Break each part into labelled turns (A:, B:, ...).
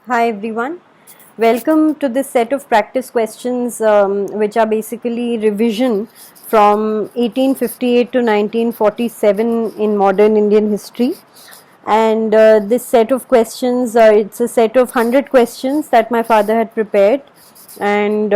A: Hi everyone. Welcome to this set of practice questions which are basically revision from 1858 to 1947 in modern Indian history. And this set of questions, it's a set of 100 questions that my father had prepared. And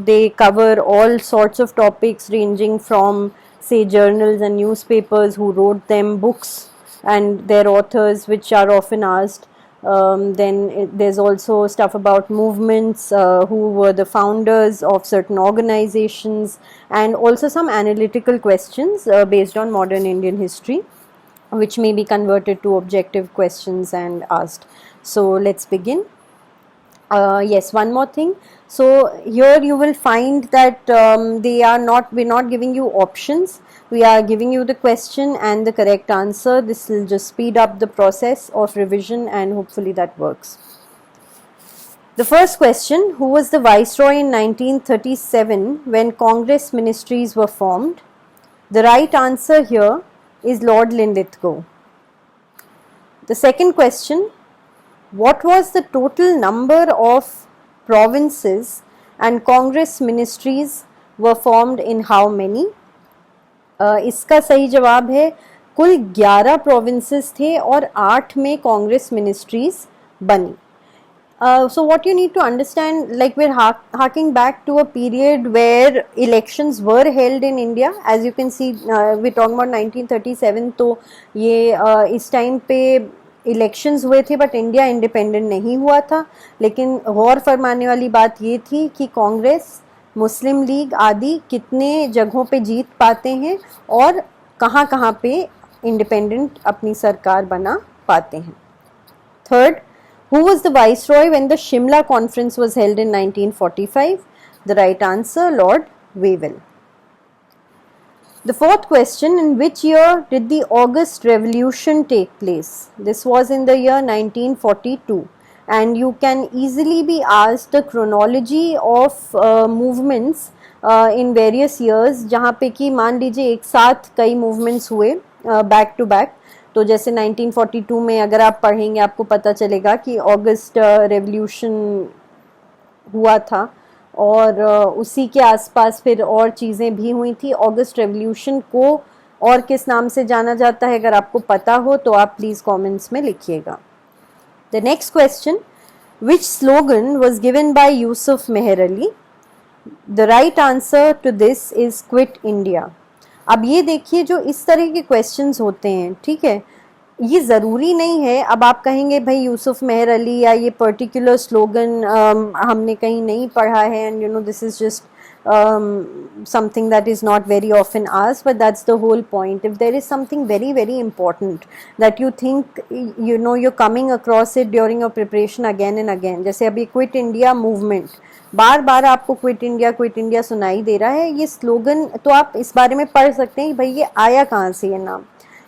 A: they cover all sorts of topics ranging from, say, journals and newspapers, who wrote them, books and their authors, which are often asked. There's also stuff about movements, who were the founders of certain organizations, and also some analytical questions based on modern Indian history, which may be converted to objective questions and asked. So let's begin. Yes, one more thing. So here you will find that we're not giving you options. We are giving you the question and the correct answer. This will just speed up the process of revision and hopefully that works. The first question: who was the Viceroy in 1937 when Congress ministries were formed? The right answer here is Lord Linlithgow. The second question: what was the total number of provinces and Congress ministries were formed in how many? इसका सही जवाब है कुल 11 provinces थे और 8 में Congress ministries बनी. So what you need to understand, like we're harking back to a period where elections were held in India. As you can see, we're talking about 1937. तो ये इस टाइम पे इलेक्शंस हुए थे, बट इंडिया इंडिपेंडेंट नहीं हुआ था. लेकिन गौर फरमाने वाली बात ये थी कि कांग्रेस, मुस्लिम लीग आदि कितने जगहों पे जीत पाते हैं और कहाँ कहाँ पे इंडिपेंडेंट अपनी सरकार बना पाते हैं. Third: who was the viceroy when the Shimla conference was held in 1945? The right answer, Lord Wavell. The fourth question: in which year did the August Revolution take place? This was in the year 1942. And you can easily be asked the chronology of movements in various years, जहाँ पे कि मान लीजिए एक साथ कई movements हुए back to back. तो जैसे 1942 में अगर आप पढ़ेंगे आपको पता चलेगा कि अगस्त रेवोल्यूशन हुआ था और उसी के आसपास फिर और चीज़ें भी हुई थी. अगस्त रेवोल्यूशन को और किस नाम से जाना जाता है, अगर आपको पता हो तो आप प्लीज़ कमेंट्स में लिखिएगा. The next question: which slogan was given by Yusuf Meher Ali? The right answer to this is Quit India. अब ये देखिए, जो इस तरह के क्वेश्चंस होते हैं, ठीक है, ये ज़रूरी नहीं है. अब आप कहेंगे भाई यूसुफ मेहर अली या ये पर्टिकुलर स्लोगन हमने कहीं नहीं पढ़ा है, and you know this is just something that is not very often asked, but that's the whole point. If there is something very very important that you think you're coming across it during your preparation again and again, जैसे अभी quit India movement, बार बार आपको quit India सुनाई दे रहा है, ये slogan तो आप इस बारे में पढ़ सकते हैं कि भाई ये आया कहाँ से ये नाम,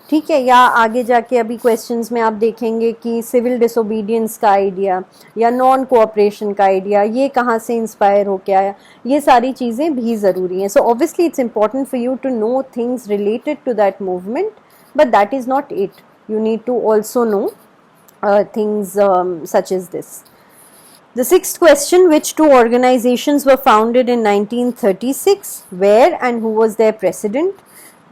A: ठीक है. या आगे जाके अभी क्वेश्चंस में आप देखेंगे कि सिविल डिसोबीडियंस का आइडिया या नॉन कोऑपरेशन का आइडिया ये कहाँ से इंस्पायर होके आया, ये सारी चीज़ें भी ज़रूरी हैं. So obviously it's important for you to know things related to that movement, but that is not it. You need to also know things such as this. The sixth question: which two organizations were founded in 1936? Where and who was their president?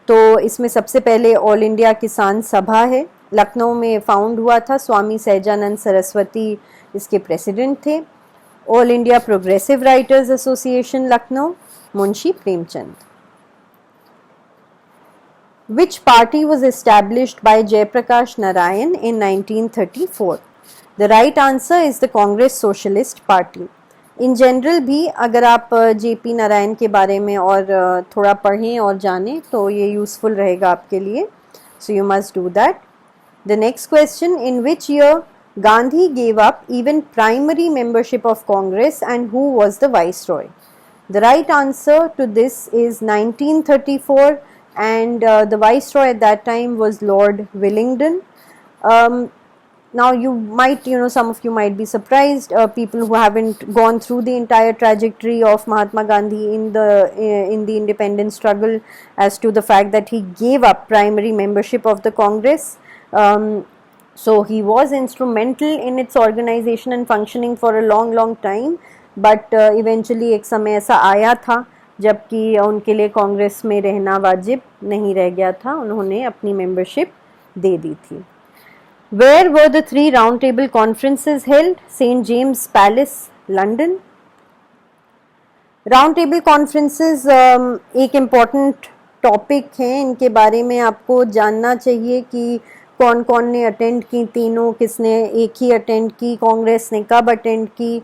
A: तो इसमें सबसे पहले all India किसान सभा है, लखनऊ में found हुआ था. स्वामी सहजानंद सरस्वती इसके प्रेसिडेंट थे. All India progressive writers association Lucknow, Munshi Premchand. Which party was established by Jayaprakash Narayan in 1934? The right answer is the Congress Socialist Party. In general भी अगर आप जेपी नारायण के बारे में और थोड़ा पढ़ें और जानें तो ये यूज़फुल रहेगा आपके लिए. So you must do that. The next question: in which year Gandhi gave up even primary membership of Congress and who was the viceroy? The right answer to this is 1934 and the viceroy at that time was Lord Willingdon. Now you might, some of you might be surprised, people who haven't gone through the entire trajectory of Mahatma Gandhi in the independence struggle, as to the fact that he gave up primary membership of the Congress. So he was instrumental in its organization and functioning for a long time, but eventually एक समय ऐसा आया था जबकि उनके लिए कांग्रेस में रहना वाजिब नहीं रह गया था, उन्होंने अपनी मेंबरशिप दे दी थी. Where were the 3 round table conferences held? St. James Palace, London. Round table conferences एक इम्पॉर्टेंट टॉपिक हैं, इनके बारे में आपको जानना चाहिए कि कौन कौन ने अटेंड की, तीनों किसने एक ही अटेंड की, कांग्रेस ने कब अटेंड की,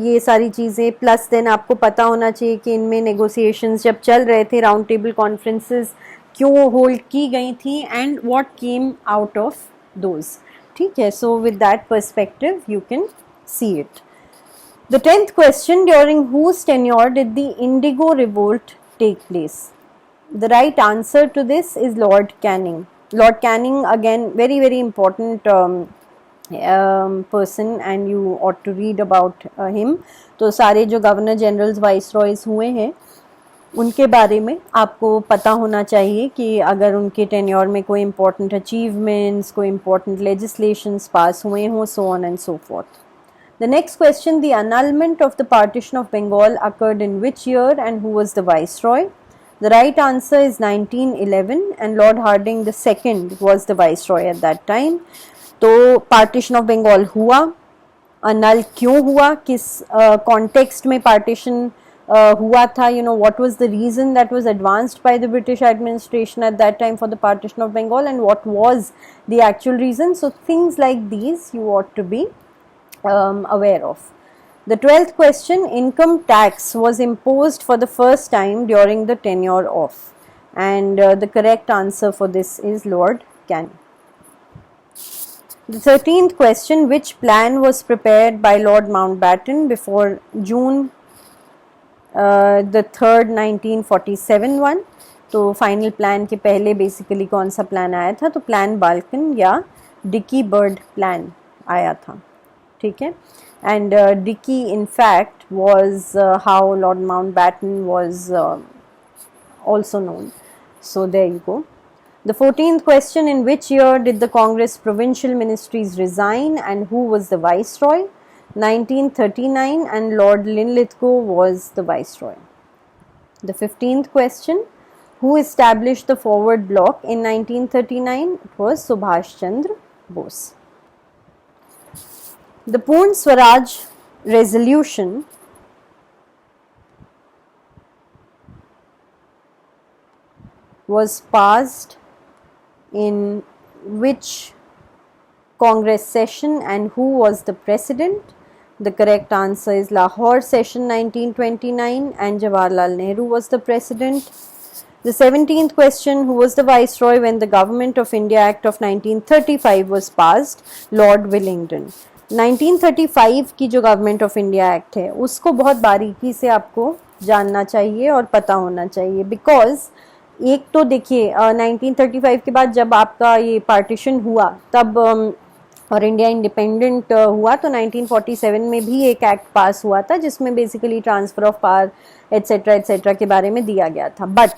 A: ये सारी चीज़ें. प्लस देन आपको पता होना चाहिए कि इनमें नेगोशिएशंस जब चल रहे थे, राउंड टेबल कॉन्फ्रेंसेस क्यों होल्ड की गई थी and what came out of those. ठीक है, so with that perspective you can see it. The 10th question, during whose tenure did the Indigo Revolt take place? The right answer to this is Lord Canning. Lord Canning, again, very important person, and you ought to read about him. तो सारे जो governor generals viceroys हुए हैं उनके बारे में आपको पता होना चाहिए कि अगर उनके टेन्योर में कोई इम्पोर्टेंट अचीवमेंट्स, कोई इम्पोर्टेंट लेजिस्लेशंस पास हुए हों, so on and so forth. The next question, the annulment of the partition of Bengal occurred in which year and who was the viceroy? The right answer is 1911 and Lord Hardinge II was the viceroy at that time. तो partition of Bengal हुआ, annul क्यों हुआ, किस context में partition हुआ था, you know, what was the reason that was advanced by the British administration at that time for the partition of Bengal, and what was the actual reason. So things like these you ought to be aware of. The 12th question, income tax was imposed for the first time during the tenure of, and the correct answer for this is Lord Canning. The 13th question, which plan was prepared by Lord Mountbatten before June the 3rd 1947 one? तो final plan के पहले basically कौन सा plan आया था? तो plan Balkan या Dickie Bird plan आया था. ठीक है, and Dickey in fact was how Lord Mountbatten was also known. So there you go. The 14th question, in which year did the Congress provincial ministries resign and who was the viceroy? 1939 and Lord Linlithgow was the viceroy. The 15th question, who established the forward bloc in 1939? It was Subhash Chandra Bose. The Purn Swaraj resolution was passed in which Congress session and who was the president? The correct answer is Lahore session 1929 and Jawaharlal Nehru was the president. The 17th question, who was the viceroy when the Government of India Act of 1935 was passed? Lord Willingdon. 1935 की जो government of India act है उसको बहुत बारीकी से आपको जानना चाहिए और पता होना चाहिए, बिकॉज एक तो देखिए 1935 के बाद जब आपका ये पार्टीशन हुआ तब और इंडिया इंडिपेंडेंट हुआ तो 1947 में भी एक एक्ट पास हुआ था जिसमें basically transfer of power etcetera के बारे में दिया गया था. But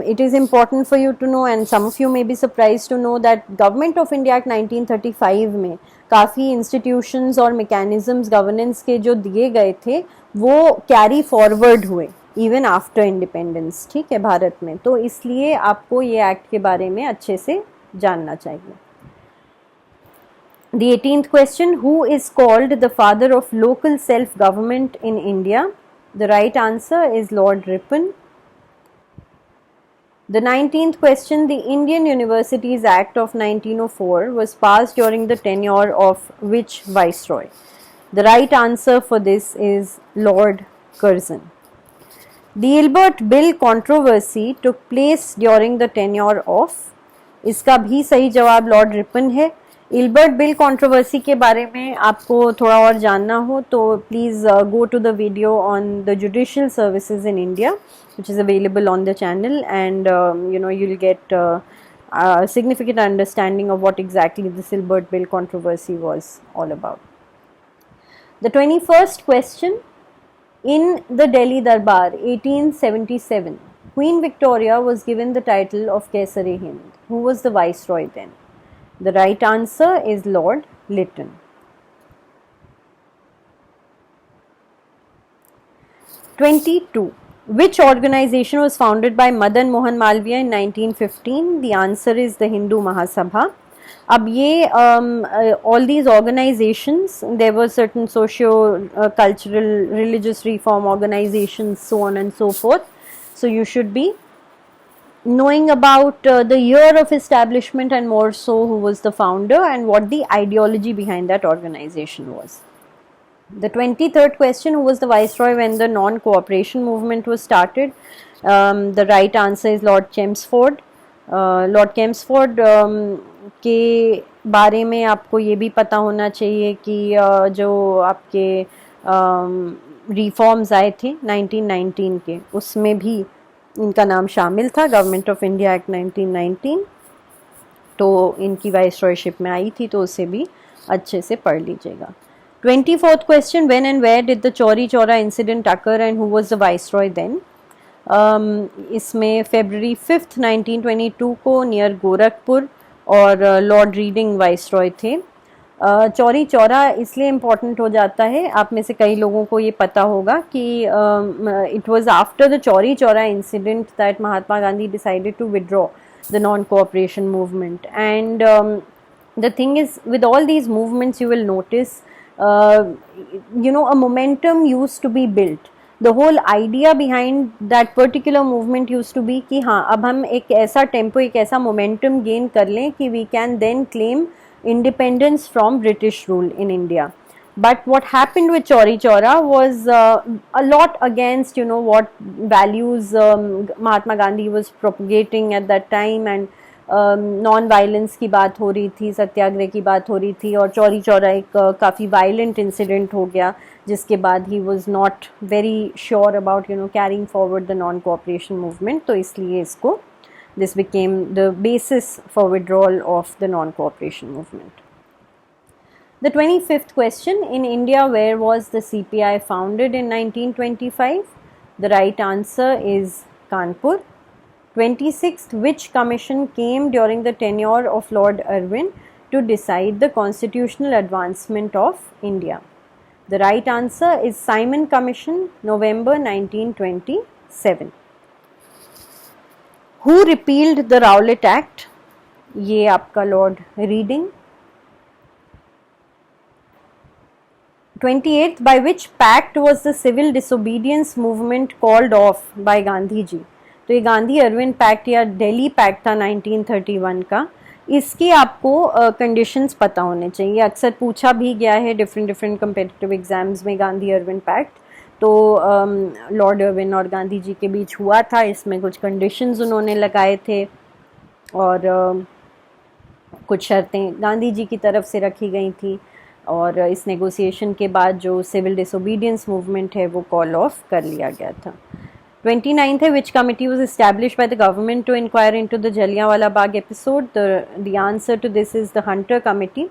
A: it is important for you to know, and some of you may be surprised to know, that Government of India Act 1935 में काफ़ी इंस्टीट्यूशंस और मैकेनिज्म्स गवर्नेंस के जो दिए गए थे वो कैरी फॉरवर्ड हुए इवन आफ्टर इंडिपेंडेंस. ठीक है, भारत में. तो इसलिए आपको ये एक्ट के बारे में अच्छे से जानना चाहिए. The 18th question, who is called the father of local self-government in India? The right answer is Lord Ripon. The 19th question, the Indian Universities Act of 1904 was passed during the tenure of which viceroy? The right answer for this is Lord Curzon. The Ilbert Bill controversy took place during the tenure of, इसका भी सही जवाब Lord Ripon है. Ilbert bill controversy के बारे में आपको थोड़ा और जानना हो तो please go to the video on the judicial services in India, which is available on the channel, and you'll get a significant understanding of what exactly this Ilbert Bill controversy was all about. The 21st question, in the Delhi Darbar 1877, Queen Victoria was given the title of Kaisar-e-Hind. Who was the viceroy then? The right answer is Lord Lytton. 22. Which organization was founded by Madan Mohan Malviya in 1915? The answer is the Hindu Mahasabha. अब ये all these organizations, there were certain socio-cultural, religious reform organizations, so on and so forth. So you should be knowing about the year of establishment and more so who was the founder and what the ideology behind that organization was. The 23rd question, who was the viceroy when the non-cooperation movement was started? The right answer is Lord Chelmsford. Lord Chelmsford के बारे में आपको ये भी पता होना चाहिए कि जो आपके रिफॉर्म्स आए थे 1919 के, उसमें भी इनका नाम शामिल था, गवर्नमेंट ऑफ इंडिया एक्ट 1919, तो इनकी वाइसरॉयशिप में आई थी, तो उसे भी अच्छे से पढ़ लीजिएगा. 24th question, when and where did the Chauri Chaura incident occur and who was the viceroy then? इसमें February 5th 1922 को नियर गोरखपुर और लॉर्ड रीडिंग वाइसरॉय थे. चौरी चौरा इसलिए इम्पॉर्टेंट हो जाता है, आप में से कई लोगों को ये पता होगा कि it was after the Chauri Chaura incident that Mahatma Gandhi decided to withdraw the non cooperation movement. And the thing is with all these movements you will notice a momentum used to be built. The whole idea behind that particular movement used to be कि हाँ अब हम एक ऐसा tempo, एक ऐसा momentum gain कर लें कि we can then claim independence from British rule in India. But what happened with Chauri Chaura was a lot against what values Mahatma Gandhi was propagating at that time, and non violence की बात हो रही थी, सत्याग्रह की बात हो रही थी, और चौरी चौरा एक काफ़ी वायलेंट इंसिडेंट हो गया जिसके बाद he was not very sure about carrying forward the non cooperation movement. तो इसलिए इसको this became the basis for withdrawal of the non cooperation movement. The 25th question, in India where was the CPI founded in 1925? The right answer is Kanpur. 26th, which commission came during the tenure of Lord Irwin to decide the constitutional advancement of India? The right answer is Simon Commission, November 1927. Who repealed the Rowlatt Act? ये आपका Lord reading. 28th, by which pact was the civil disobedience movement called off by Gandhi ji? तो ये Gandhi Irwin pact या Delhi pact था 1931 का. इसकी आपको conditions पता होने चाहिए, अक्सर पूछा भी गया है डिफरेंट कम्पिटिटिव एग्जाम्स में गांधी अर्विन पैक्ट. तो लॉर्ड अर्विन और गांधी जी के बीच हुआ था, इसमें कुछ कंडीशंस उन्होंने लगाए थे और कुछ शर्तें गांधी जी की तरफ से रखी गई थी, और इस नेगोशिएशन के बाद जो सिविल डिसोबीडियंस मूवमेंट है वो कॉल ऑफ कर लिया गया था. 29th है, which committee was established by the government to inquire into the Jallianwala Bagh episode? The answer to this is the Hunter Committee.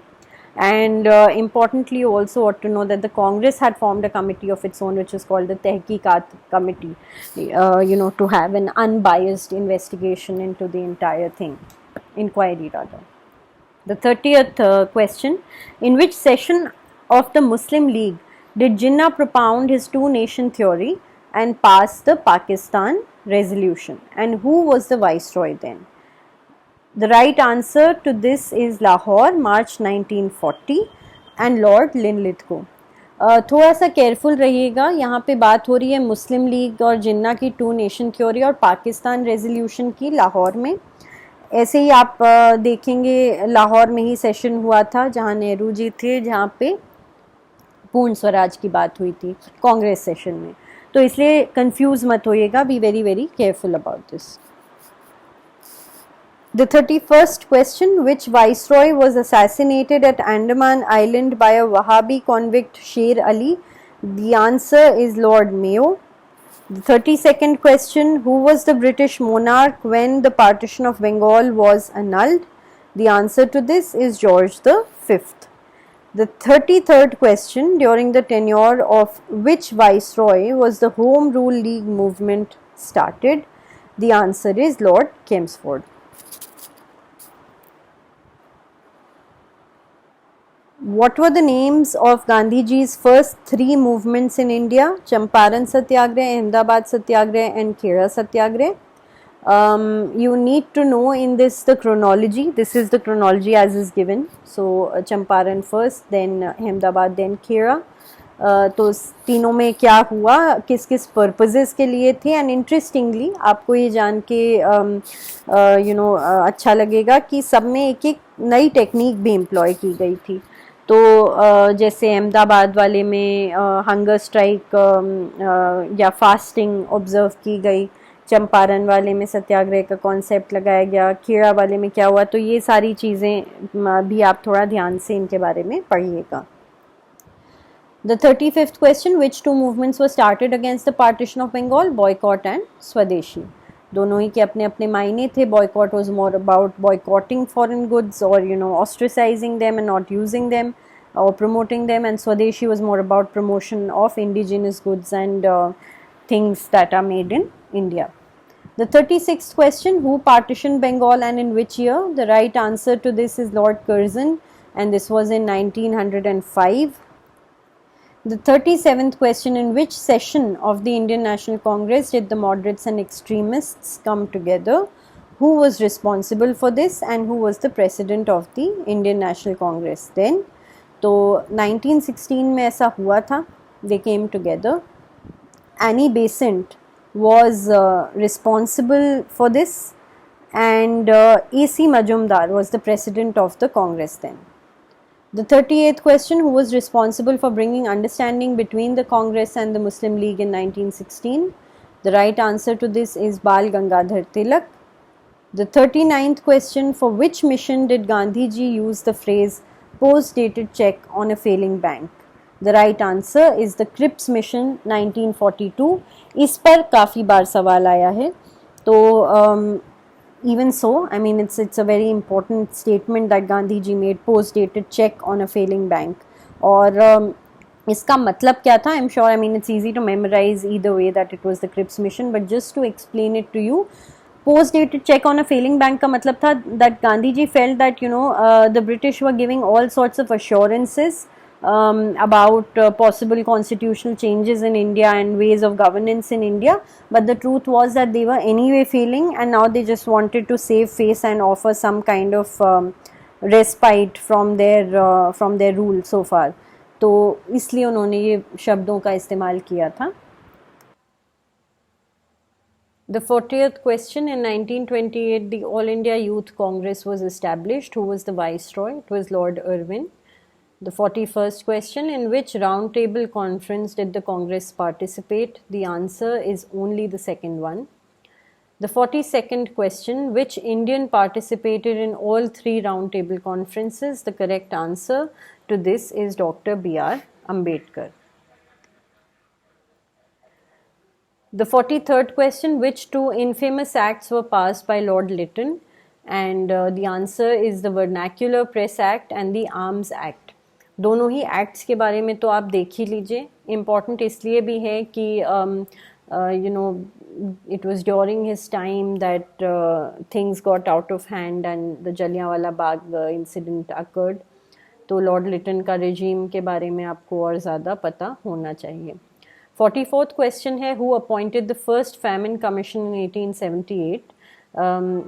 A: And importantly, you also ought to know that the Congress had formed a committee of its own, which is called the Tehqiqat Committee, to have an unbiased investigation into the entire thing, inquiry rather. The 30th question, in which session of the Muslim League did Jinnah propound his two-nation theory and pass the Pakistan resolution, and who was the viceroy then? The right answer to this is Lahore, March 1940, and Lord Linlithgow. थोड़ा सा careful रहिएगा, यहाँ पे बात हो रही है मुस्लिम league और जिन्ना की टू नेशन थ्योरी और पाकिस्तान रेजोल्यूशन की लाहौर में. ऐसे ही आप देखेंगे लाहौर में ही सेशन हुआ था जहाँ नेहरू जी थे, जहाँ पे पूर्ण स्वराज की बात हुई थी कांग्रेस सेशन में. तो इसलिए कंफ्यूज मत होइएगा, be very very careful about this. The 31st question, which viceroy was assassinated at Andaman Island by a Wahhabi convict Sher Ali? The answer is Lord Mayo. The 32nd question, who was the British monarch when the partition of Bengal was annulled? The answer to this is George V. The 33rd question, during the tenure of which viceroy was the Home Rule League movement started? The answer is Lord Chelmsford. What were the names of Gandhiji's first three movements in India? Champaran Satyagrah, Ahmedabad Satyagrah, and Khera Satyagrah. You need to know in this the chronology. This is the chronology as is given. So Champaran first, then Ahmedabad, then Khera. तो तीनों में क्या हुआ, किस किस purposes के लिए थे, एंड इंटरेस्टिंगली आपको ये जान के अच्छा लगेगा कि सब में एक एक नई टेक्निक भी एम्प्लॉय की गई थी. तो जैसे अहमदाबाद वाले में हंगर स्ट्राइक या फास्टिंग ऑब्जर्व की गई, चंपारण वाले में सत्याग्रह का कॉन्सेप्ट लगाया गया, खेड़ा वाले में क्या हुआ, तो ये सारी चीज़ें भी आप थोड़ा ध्यान से इनके बारे में पढ़िएगा. The 35th question, which two movements were started against the partition of Bengal? Boycott and Swadeshi. दोनों ही के अपने अपने मायने थे. Boycott was more about boycotting foreign goods or ostracizing them and not using them or promoting them, and Swadeshi was more about promotion of indigenous goods and things that are made in India. The 36th question, who partitioned Bengal and in which year? The right answer to this is Lord Curzon, and this was in 1905. The 37th question, in which session of the Indian National Congress did the moderates and extremists come together? Who was responsible for this and who was the president of the Indian National Congress then? तो 1916 में ऐसा हुआ था. They came together. Annie Besant was responsible for this, and A.C. Majumdar was the president of the Congress then. The 38th question, who was responsible for bringing understanding between the Congress and the Muslim League in 1916? The right answer to this is Bal Gangadhar Tilak. The 39th question, for which mission did Gandhiji use the phrase post-dated check on a failing bank? The right answer is the Cripps mission 1942. इस पर काफ़ी बार सवाल आया है. तो even so, I mean, it's a very important statement that Gandhiji made, post-dated check on a failing bank. और इसका मतलब क्या था? I'm sure, I mean, it's easy to memorize either way that it was the Cripps mission, but just to explain it to you, post-dated check on a failing bank का मतलब था that Gandhiji felt that the British were giving all sorts of assurances about possible constitutional changes in India and ways of governance in India, but the truth was that they were anyway failing, and now they just wanted to save face and offer some kind of respite from their rule so far. तो इसलिए उन्होंने ये शब्दों का इस्तेमाल किया था. The 40th question, in 1928 the All India Youth Congress was established. Who was the viceroy? It was Lord Irwin. The 41st question, in which round table conference did the Congress participate? The answer is only the second one. The 42nd question, which Indian participated in all three round table conferences? The correct answer to this is Dr. B.R. Ambedkar. The 43rd question, which two infamous acts were passed by Lord Lytton? And the answer is the Vernacular Press Act and the Arms Act. दोनों he acts के बारे में तो आप देख ही लीजिए. Important इसलिए भी है कि it was during his time that things got out of hand and the Jallianwala Bagh incident occurred. तो लॉर्ड लिटन का regime के बारे में आपको और ज़्यादा पता होना चाहिए. 44th question है, who appointed the first famine commission in 1878?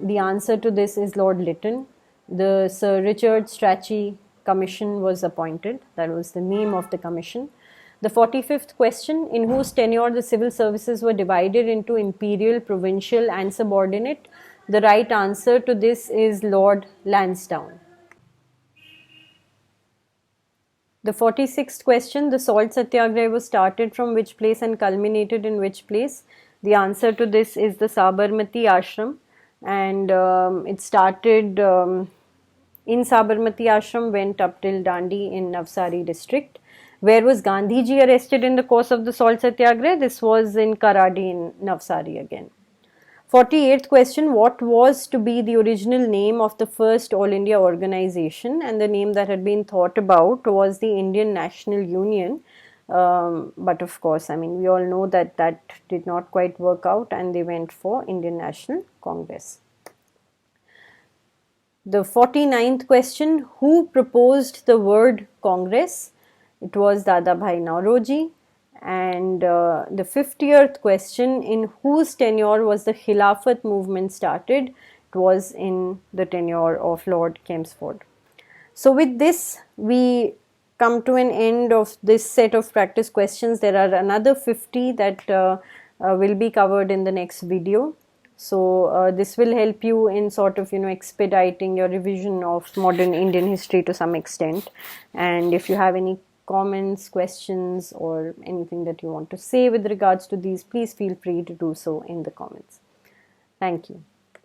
A: The answer to this is Lord Lytton. The Sir Richard Strachey Commission was appointed. That was the name of the commission. The 45th question, in whose tenure the civil services were divided into imperial, provincial and subordinate? The right answer to this is Lord Lansdowne. The 46th question, the salt satyagraha was started from which place and culminated in which place? The answer to this is the Sabarmati Ashram, and it started in Sabarmati Ashram, went up till Dandi in Navsari district. Where was Gandhiji arrested in the course of the salt satyagraha? This was in Karadi in Navsari again. 48th question, what was to be the original name of the first All India organization? And the name that had been thought about was the Indian National Union. But of course, I mean, we all know that that did not quite work out and they went for Indian National Congress. The 49th question, who proposed the word Congress? It was Dadabhai Nauroji. And the 50th question, in whose tenure was the Khilafat movement started? It was in the tenure of Lord Chelmsford. So with this, we come to an end of this set of practice questions. There are another 50 that will be covered in the next video. So this will help you in sort of expediting your revision of modern Indian history to some extent. And if you have any comments, questions, or anything that you want to say with regards to these, please feel free to do so in the comments. Thank you.